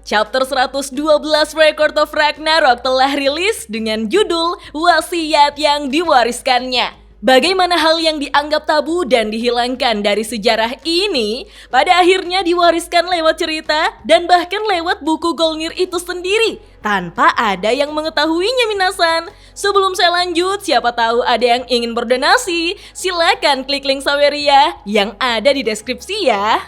Chapter 112 Record of Ragnarok telah rilis dengan judul Wasiat yang Diwariskannya. Bagaimana hal yang dianggap tabu dan dihilangkan dari sejarah ini pada akhirnya diwariskan lewat cerita dan bahkan lewat buku Golnir itu sendiri tanpa ada yang mengetahuinya minasan. Sebelum saya lanjut, siapa tahu ada yang ingin berdonasi, silakan klik link Saweria yang ada di deskripsi ya.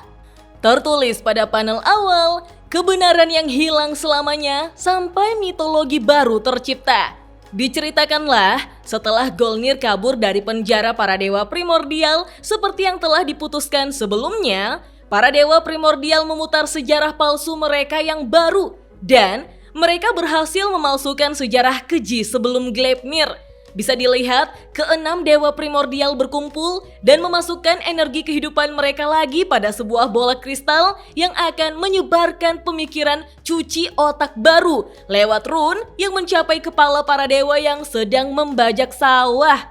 Tertulis pada panel awal, kebenaran yang hilang selamanya sampai mitologi baru tercipta. Diceritakanlah setelah Golnir kabur dari penjara para dewa primordial seperti yang telah diputuskan sebelumnya, para dewa primordial memutar sejarah palsu mereka yang baru dan mereka berhasil memalsukan sejarah keji sebelum Gleipnir. Bisa dilihat, keenam dewa primordial berkumpul dan memasukkan energi kehidupan mereka lagi pada sebuah bola kristal yang akan menyebarkan pemikiran cuci otak baru lewat rune yang mencapai kepala para dewa yang sedang membajak sawah.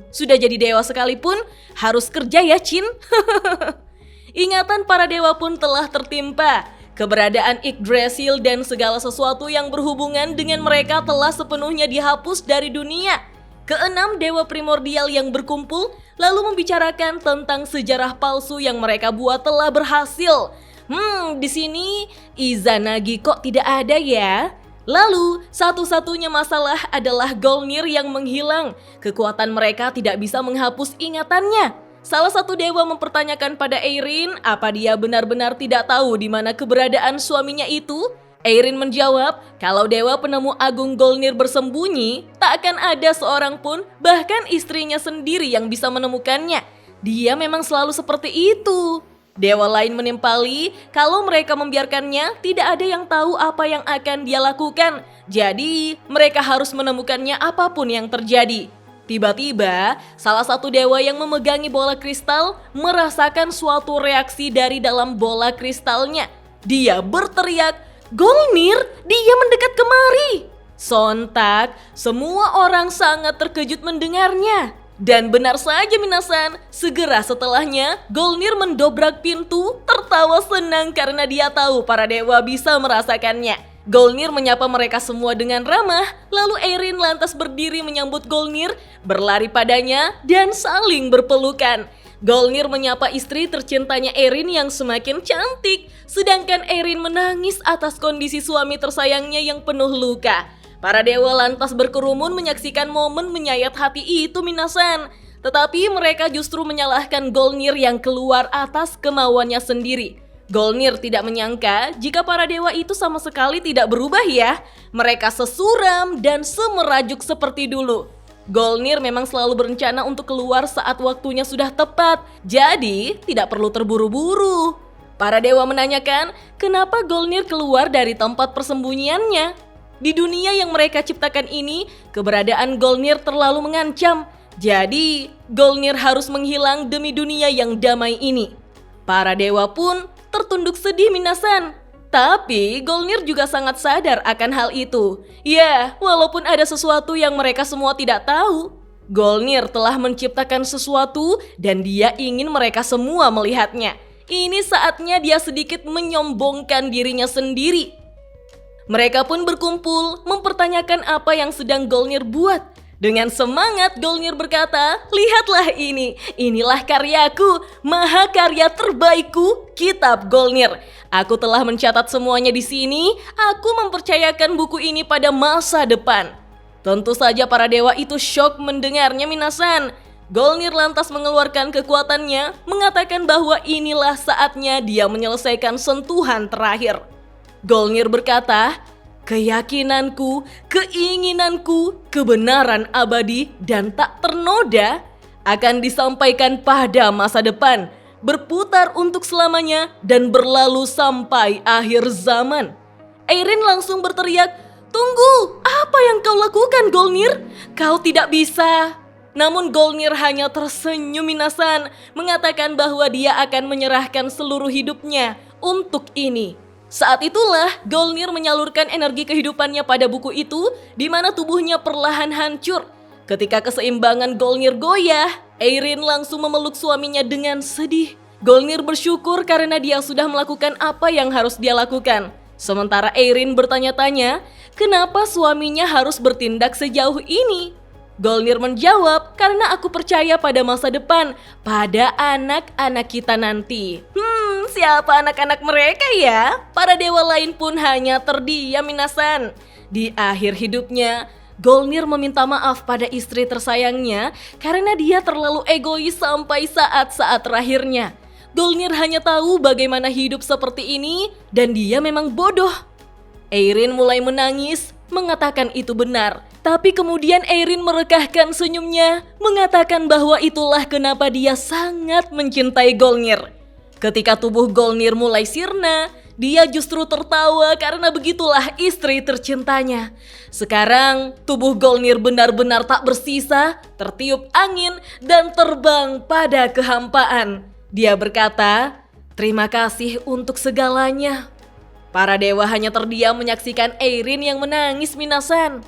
Sudah jadi dewa sekalipun harus kerja ya, Cin. Ingatan para dewa pun telah tertimpa. Keberadaan Yggdrasil dan segala sesuatu yang berhubungan dengan mereka telah sepenuhnya dihapus dari dunia. Keenam dewa primordial yang berkumpul lalu membicarakan tentang sejarah palsu yang mereka buat telah berhasil. Di sini Izanagi kok tidak ada ya? Lalu satu-satunya masalah adalah Golnir yang menghilang. Kekuatan mereka tidak bisa menghapus ingatannya. Salah satu dewa mempertanyakan pada Eirin apa dia benar-benar tidak tahu di mana keberadaan suaminya itu. Eirin menjawab kalau dewa penemu agung Golnir bersembunyi, tak akan ada seorang pun, bahkan istrinya sendiri yang bisa menemukannya. Dia memang selalu seperti itu. Dewa lain menimpali kalau mereka membiarkannya, tidak ada yang tahu apa yang akan dia lakukan. Jadi mereka harus menemukannya apapun yang terjadi. Tiba-tiba, salah satu dewa yang memegangi bola kristal merasakan suatu reaksi dari dalam bola kristalnya. Dia berteriak, "Golnir, dia mendekat kemari!" Sontak, semua orang sangat terkejut mendengarnya. Dan benar saja minasan, segera setelahnya Golnir mendobrak pintu, tertawa senang karena dia tahu para dewa bisa merasakannya. Golnir menyapa mereka semua dengan ramah, lalu Eirin lantas berdiri menyambut Golnir, berlari padanya, dan saling berpelukan. Golnir menyapa istri tercintanya Eirin yang semakin cantik, sedangkan Eirin menangis atas kondisi suami tersayangnya yang penuh luka. Para dewa lantas berkerumun menyaksikan momen menyayat hati itu minasan. Tetapi mereka justru menyalahkan Golnir yang keluar atas kemauannya sendiri. Golnir tidak menyangka jika para dewa itu sama sekali tidak berubah ya. Mereka sesuram dan semerajuk seperti dulu. Golnir memang selalu berencana untuk keluar saat waktunya sudah tepat, jadi tidak perlu terburu-buru. Para dewa menanyakan kenapa Golnir keluar dari tempat persembunyiannya. Di dunia yang mereka ciptakan ini, keberadaan Golnir terlalu mengancam. Jadi, Golnir harus menghilang demi dunia yang damai ini. Para dewa pun tertunduk sedih minasan. Tapi Golnir juga sangat sadar akan hal itu. Ya, walaupun ada sesuatu yang mereka semua tidak tahu, Golnir telah menciptakan sesuatu dan dia ingin mereka semua melihatnya. Ini saatnya dia sedikit menyombongkan dirinya sendiri. Mereka pun berkumpul mempertanyakan apa yang sedang Golnir buat. Dengan semangat Golnir berkata, "Lihatlah ini, inilah karyaku, mahakarya terbaikku, Kitab Golnir. Aku telah mencatat semuanya di sini, aku mempercayakan buku ini pada masa depan." Tentu saja para dewa itu syok mendengarnya minasan. Golnir lantas mengeluarkan kekuatannya, mengatakan bahwa inilah saatnya dia menyelesaikan sentuhan terakhir. Golnir berkata, "Keyakinanku, keinginanku, kebenaran abadi dan tak ternoda akan disampaikan pada masa depan, berputar untuk selamanya dan berlalu sampai akhir zaman." Eirin langsung berteriak, "Tunggu, apa yang kau lakukan Golnir? Kau tidak bisa." Namun Golnir hanya tersenyum minasan, mengatakan bahwa dia akan menyerahkan seluruh hidupnya untuk ini. Saat itulah Golnir menyalurkan energi kehidupannya pada buku itu, di mana tubuhnya perlahan hancur. Ketika keseimbangan Golnir goyah, Eirin langsung memeluk suaminya dengan sedih. Golnir bersyukur karena dia sudah melakukan apa yang harus dia lakukan. Sementara Eirin bertanya-tanya, kenapa suaminya harus bertindak sejauh ini? Golnir menjawab, karena aku percaya pada masa depan, pada anak-anak kita nanti. Siapa anak-anak mereka ya? Para dewa lain pun hanya terdiam minasan. Di akhir hidupnya, Golnir meminta maaf pada istri tersayangnya karena dia terlalu egois sampai saat-saat terakhirnya. Golnir hanya tahu bagaimana hidup seperti ini dan dia memang bodoh. Eirin mulai menangis, mengatakan itu benar. Tapi kemudian Eirin merekahkan senyumnya, mengatakan bahwa itulah kenapa dia sangat mencintai Golnir. Ketika tubuh Golnir mulai sirna, dia justru tertawa karena begitulah istri tercintanya. Sekarang tubuh Golnir benar-benar tak bersisa, tertiup angin dan terbang pada kehampaan. Dia berkata, "Terima kasih untuk segalanya." Para dewa hanya terdiam menyaksikan Eirin yang menangis minasan.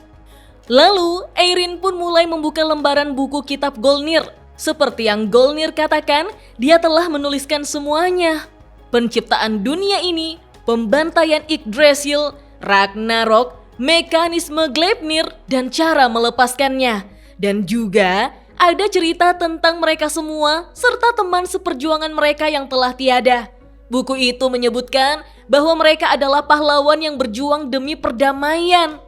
Lalu Eirin pun mulai membuka lembaran buku kitab Golnir. Seperti yang Golnir katakan, dia telah menuliskan semuanya. Penciptaan dunia ini, pembantaian Yggdrasil, Ragnarok, mekanisme Gleipnir, dan cara melepaskannya. Dan juga ada cerita tentang mereka semua serta teman seperjuangan mereka yang telah tiada. Buku itu menyebutkan bahwa mereka adalah pahlawan yang berjuang demi perdamaian.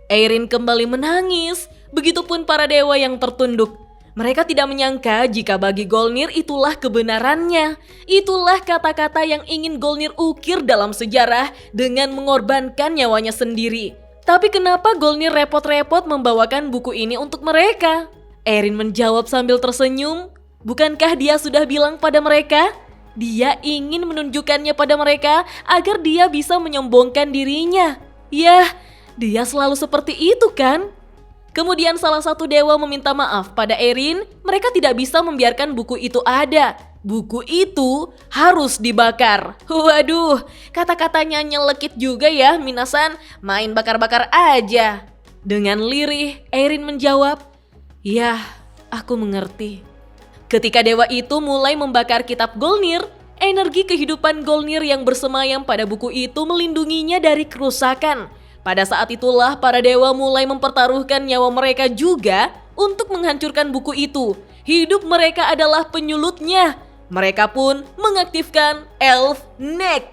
Eirin kembali menangis, begitupun para dewa yang tertunduk. Mereka tidak menyangka jika bagi Golnir itulah kebenarannya. Itulah kata-kata yang ingin Golnir ukir dalam sejarah dengan mengorbankan nyawanya sendiri. Tapi kenapa Golnir repot-repot membawakan buku ini untuk mereka? Eirin menjawab sambil tersenyum, bukankah dia sudah bilang pada mereka? Dia ingin menunjukkannya pada mereka agar dia bisa menyombongkan dirinya. Yah, dia selalu seperti itu kan? Kemudian salah satu dewa meminta maaf pada Eirin, mereka tidak bisa membiarkan buku itu ada. Buku itu harus dibakar. Waduh, kata-katanya nyelekit juga ya minasan, main bakar-bakar aja. Dengan lirih, Eirin menjawab, "Yah, aku mengerti." Ketika dewa itu mulai membakar kitab Golnir, energi kehidupan Golnir yang bersemayam pada buku itu melindunginya dari kerusakan. Pada saat itulah para dewa mulai mempertaruhkan nyawa mereka juga untuk menghancurkan buku itu. Hidup mereka adalah penyulutnya. Mereka pun mengaktifkan Elf Neck.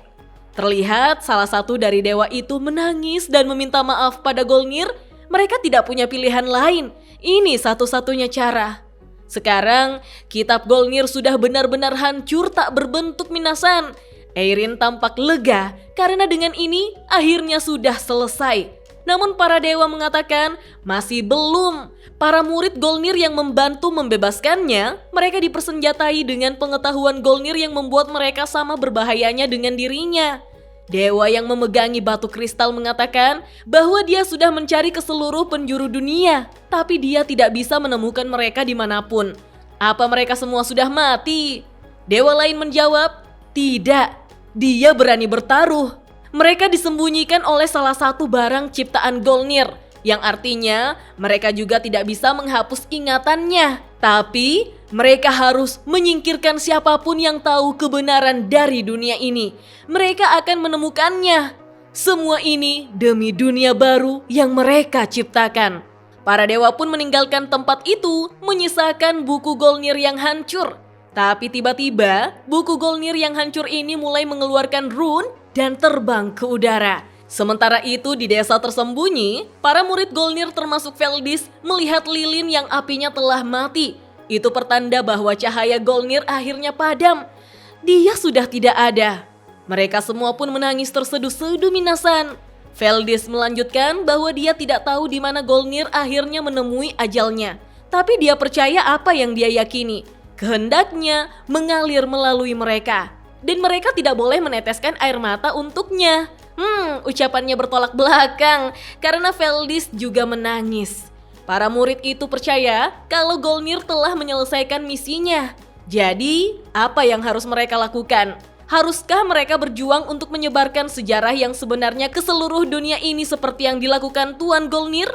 Terlihat salah satu dari dewa itu menangis dan meminta maaf pada Golnir. Mereka tidak punya pilihan lain. Ini satu-satunya cara. Sekarang, kitab Golnir sudah benar-benar hancur tak berbentuk minasan. Eirin tampak lega karena dengan ini akhirnya sudah selesai. Namun para dewa mengatakan masih belum. Para murid Golnir yang membantu membebaskannya, mereka dipersenjatai dengan pengetahuan Golnir yang membuat mereka sama berbahayanya dengan dirinya. Dewa yang memegangi batu kristal mengatakan bahwa dia sudah mencari ke seluruh penjuru dunia, tapi dia tidak bisa menemukan mereka dimanapun. Apa mereka semua sudah mati? Dewa lain menjawab, tidak. Dia berani bertaruh. Mereka disembunyikan oleh salah satu barang ciptaan Golnir, yang artinya mereka juga tidak bisa menghapus ingatannya. Tapi mereka harus menyingkirkan siapapun yang tahu kebenaran dari dunia ini. Mereka akan menemukannya. Semua ini demi dunia baru yang mereka ciptakan. Para dewa pun meninggalkan tempat itu, menyisakan buku Golnir yang hancur. Tapi tiba-tiba, buku Golnir yang hancur ini mulai mengeluarkan rune dan terbang ke udara. Sementara itu di desa tersembunyi, para murid Golnir termasuk Veldis melihat lilin yang apinya telah mati. Itu pertanda bahwa cahaya Golnir akhirnya padam. Dia sudah tidak ada. Mereka semua pun menangis terseduh-seduh minasan. Veldis melanjutkan bahwa dia tidak tahu di mana Golnir akhirnya menemui ajalnya. Tapi dia percaya apa yang dia yakini. Kehendaknya mengalir melalui mereka. Dan mereka tidak boleh meneteskan air mata untuknya. Ucapannya bertolak belakang karena Veldis juga menangis. Para murid itu percaya kalau Golnir telah menyelesaikan misinya. Jadi, apa yang harus mereka lakukan? Haruskah mereka berjuang untuk menyebarkan sejarah yang sebenarnya ke seluruh dunia ini seperti yang dilakukan Tuan Golnir?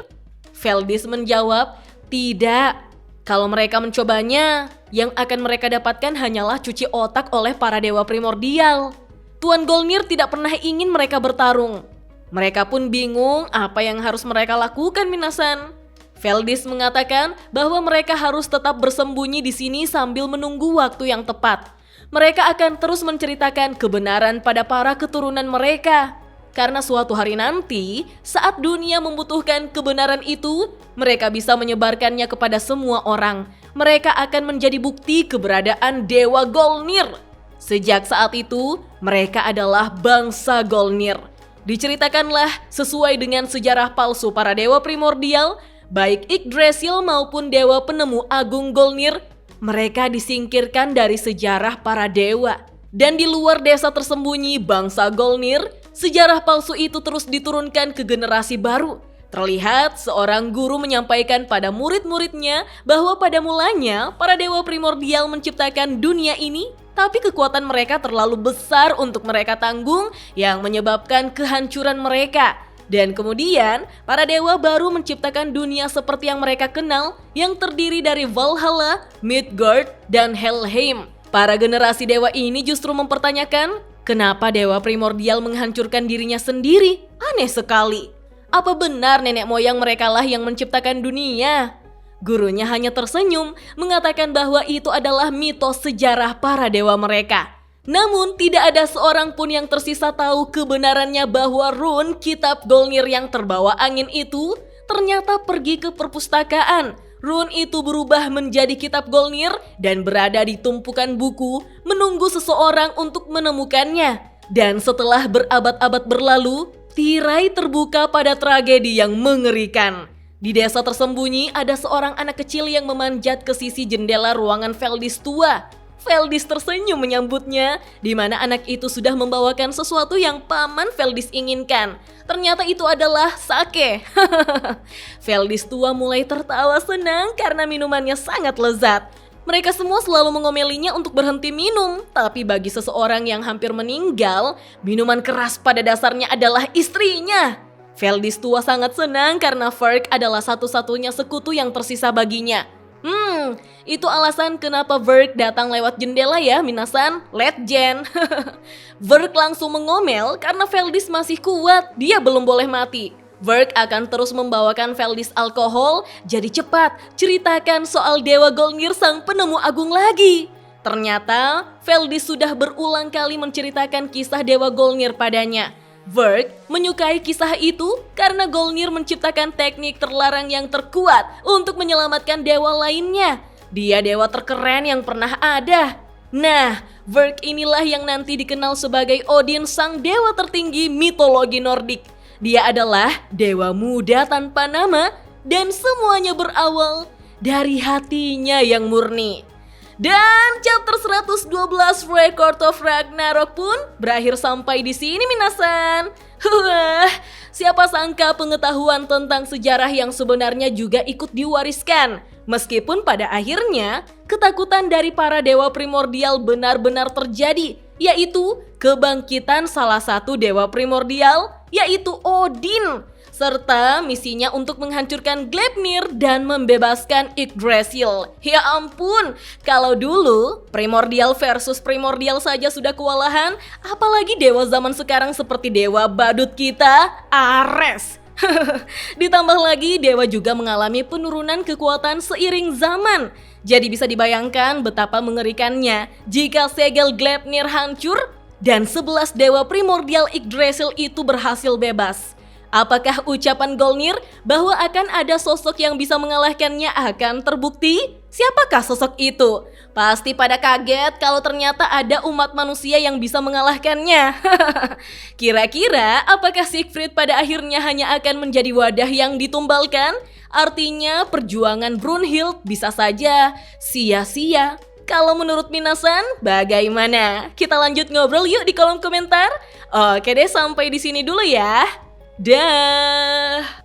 Veldis menjawab, tidak. Kalau mereka mencobanya, yang akan mereka dapatkan hanyalah cuci otak oleh para dewa primordial. Tuan Golnir tidak pernah ingin mereka bertarung. Mereka pun bingung apa yang harus mereka lakukan, minasan. Veldis mengatakan bahwa mereka harus tetap bersembunyi di sini sambil menunggu waktu yang tepat. Mereka akan terus menceritakan kebenaran pada para keturunan mereka. Karena suatu hari nanti, saat dunia membutuhkan kebenaran itu, mereka bisa menyebarkannya kepada semua orang. Mereka akan menjadi bukti keberadaan Dewa Golnir. Sejak saat itu, mereka adalah bangsa Golnir. Diceritakanlah sesuai dengan sejarah palsu para dewa primordial, baik Yggdrasil maupun dewa penemu agung Golnir, mereka disingkirkan dari sejarah para dewa. Dan di luar desa tersembunyi bangsa Golnir, sejarah palsu itu terus diturunkan ke generasi baru. Terlihat seorang guru menyampaikan pada murid-muridnya bahwa pada mulanya para dewa primordial menciptakan dunia ini, tapi kekuatan mereka terlalu besar untuk mereka tanggung yang menyebabkan kehancuran mereka. Dan kemudian para dewa baru menciptakan dunia seperti yang mereka kenal, yang terdiri dari Valhalla, Midgard, dan Helheim. Para generasi dewa ini justru mempertanyakan, kenapa dewa primordial menghancurkan dirinya sendiri? Aneh sekali. Apa benar nenek moyang mereka lah yang menciptakan dunia? Gurunya hanya tersenyum, mengatakan bahwa itu adalah mitos sejarah para dewa mereka. Namun tidak ada seorang pun yang tersisa tahu kebenarannya bahwa rune kitab Golnir yang terbawa angin itu ternyata pergi ke perpustakaan. Rune itu berubah menjadi kitab Golnir dan berada di tumpukan buku menunggu seseorang untuk menemukannya. Dan setelah berabad-abad berlalu, tirai terbuka pada tragedi yang mengerikan. Di desa tersembunyi ada seorang anak kecil yang memanjat ke sisi jendela ruangan Veldis tua. Veldis tersenyum menyambutnya, di mana anak itu sudah membawakan sesuatu yang paman Veldis inginkan. Ternyata itu adalah sake. Veldis tua mulai tertawa senang karena minumannya sangat lezat. Mereka semua selalu mengomelinya untuk berhenti minum, tapi bagi seseorang yang hampir meninggal, minuman keras pada dasarnya adalah istrinya. Veldis tua sangat senang karena Verk adalah satu-satunya sekutu yang tersisa baginya. Itu alasan kenapa Verk datang lewat jendela ya, minasan. Legend. Verk langsung mengomel karena Veldis masih kuat, dia belum boleh mati. Verk akan terus membawakan Veldis alkohol, jadi cepat ceritakan soal Dewa Golnir sang penemu agung lagi. Ternyata Veldis sudah berulang kali menceritakan kisah Dewa Golnir padanya. Verk menyukai kisah itu karena Golnir menciptakan teknik terlarang yang terkuat untuk menyelamatkan dewa lainnya. Dia dewa terkeren yang pernah ada. Nah, Verk inilah yang nanti dikenal sebagai Odin, sang dewa tertinggi mitologi Nordik. Dia adalah dewa muda tanpa nama dan semuanya berawal dari hatinya yang murni. Dan chapter 112 Record of Ragnarok pun berakhir sampai di sini, minasan. Wah, siapa sangka pengetahuan tentang sejarah yang sebenarnya juga ikut diwariskan. Meskipun pada akhirnya ketakutan dari para dewa primordial benar-benar terjadi, yaitu kebangkitan salah satu dewa primordial, yaitu Odin, serta misinya untuk menghancurkan Gleipnir dan membebaskan Yggdrasil. Ya ampun, kalau dulu primordial versus primordial saja sudah kewalahan, apalagi dewa zaman sekarang seperti dewa badut kita, Ares. Ditambah lagi dewa juga mengalami penurunan kekuatan seiring zaman. Jadi bisa dibayangkan betapa mengerikannya jika segel Gleipnir hancur dan 11 dewa primordial Yggdrasil itu berhasil bebas. Apakah ucapan Golnir bahwa akan ada sosok yang bisa mengalahkannya akan terbukti? Siapakah sosok itu? Pasti pada kaget kalau ternyata ada umat manusia yang bisa mengalahkannya. Kira-kira apakah Siegfried pada akhirnya hanya akan menjadi wadah yang ditumbalkan? Artinya perjuangan Brunhild bisa saja sia-sia. Kalau menurut minasan, bagaimana? Kita lanjut ngobrol yuk di kolom komentar. Oke deh, sampai di sini dulu ya. Dah.